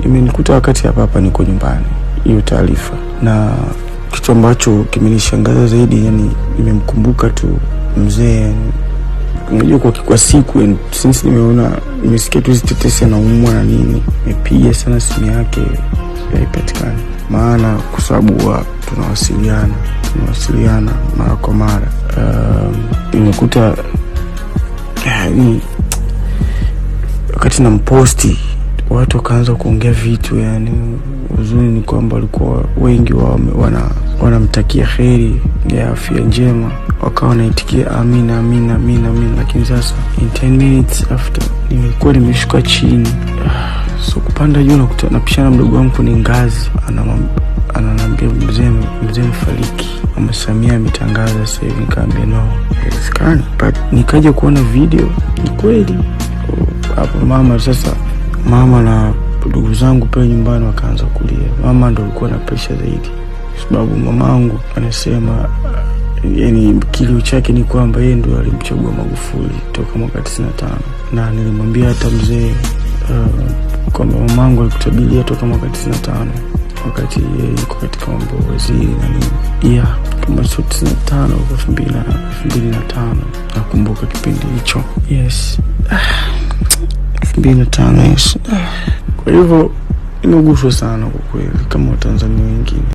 imenikuta wakati hapa niko nyumbani hiyo taarifa, na kitu ambacho kimenishangaza zaidi, yani nimemkumbuka tu mzee. Unajua kwa siku since nimesikia tu tetesi anaumwa na nini, nimepiga sana simu yake haipatikani, maana kwa sababu tunawasiliana mara kwa mara. Nimekuta yani wakati namposti watu wakaanza kuongea vitu, yani uzuri ni kwamba walikuwa wengi wanamtakia kheri ya afya njema, wakawa wanaitikia amina amina amina amina. Lakini sasa in 10 minutes after nilikuwa nimeshuka chini, so kupanda juu napishana mdogo wangu kwenye ngazi, ananiambia mzee mfariki, Mama Samia ametangaza sasa hivi. Nikamwambia no, haiwezekani. But nikaja kuona video, ni kweli hapo. Mama na ndugu zangu pale nyumbani wakaanza kulia. Mama ndo alikuwa na pressure zaidi, sababu mamangu anasema yani kilio chake ni kwamba yeye ndo alimchagua Magufuli toka mwaka 95, na nilimwambia hata mzee kwamba mamangu alikutabilia toka mwaka 95 wakati yeye yuko katika mambo ya waziri na nini. Kama 95 au 2005 nakumbuka kipindi hicho. Yes, 2005. Yes. Kwa hivyo nimeguswa sana kwa kweli, kama Watanzania wengine.